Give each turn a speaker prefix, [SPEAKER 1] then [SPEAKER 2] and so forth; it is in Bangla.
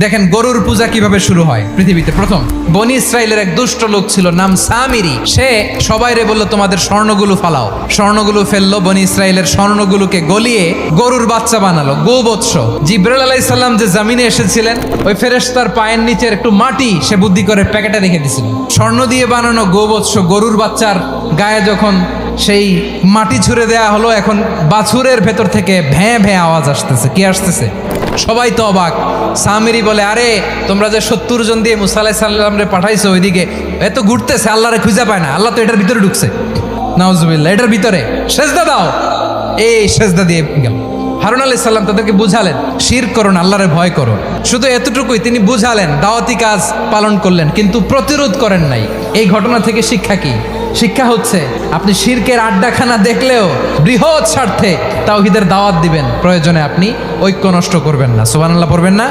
[SPEAKER 1] দেখেন গরুর পূজা কিভাবে শুরু হয় পৃথিবীতে। প্রথম বনি ইসরাইলের এক দুষ্ট লোক ছিল, নাম সামিরি। সে সবাইরে বলল তোমাদের স্বর্ণগুলো ফালাও। স্বর্ণগুলো ফেললো, বনি ইসরাইলের স্বর্ণগুলোকে গলিয়ে গরুর বাচ্চা বানালো, গোবৎস। জিব্রাইল আলাইহিস সালাম যে জামিনে এসেছিলেন, ওই ফেরেশতার পায়ের নিচের একটু মাটি সে বুদ্ধি করে প্যাকেটে রেখে দিছিল। স্বর্ণ দিয়ে বানানো গোবৎস গরুর বাচ্চার গায়ে যখন সেই মাটি ছুঁড়ে দেয়া হলো, এখন বাছুরের ভেতর থেকে ভ্যাঁ ভ্যাঁ আওয়াজ আসতেছে। কি আসতেছে? সবাই তো অবাক। সামিরি বলে, আরে তোমরা যে 70 জন দিয়ে মুসা আলাইহিস সালামরে পাঠাইছো ওইদিকে, এত ঘুরতেছে, আল্লাহরে খুঁজে পায় না, আল্লাহ তো এটার ভিতরে ঢুকছে। নাউজুবিল্লাহ, এটার ভিতরে সেজদা দাও। এই সেজদা দিয়ে গেল। হারুন আলাইহিস সালাম তাদেরকে বুঝালেন, শিরক করো না, আল্লাহরে ভয় করো। শুধু এতটুকুই তিনি বুঝালেন, দাওয়াতি কাজ পালন করলেন, কিন্তু প্রতিরোধ করেন নাই। এই ঘটনা থেকে শিক্ষা কি? শিক্ষা হচ্ছে আপনি শিরকের আড্ডাখানা দেখলেও বৃহৎ স্বার্থে তাওহীদের দাওয়াত দিবেন, প্রয়োজনে আপনি ঐক্য নষ্ট করবেন না। সুবহানাল্লাহ পড়বেন না?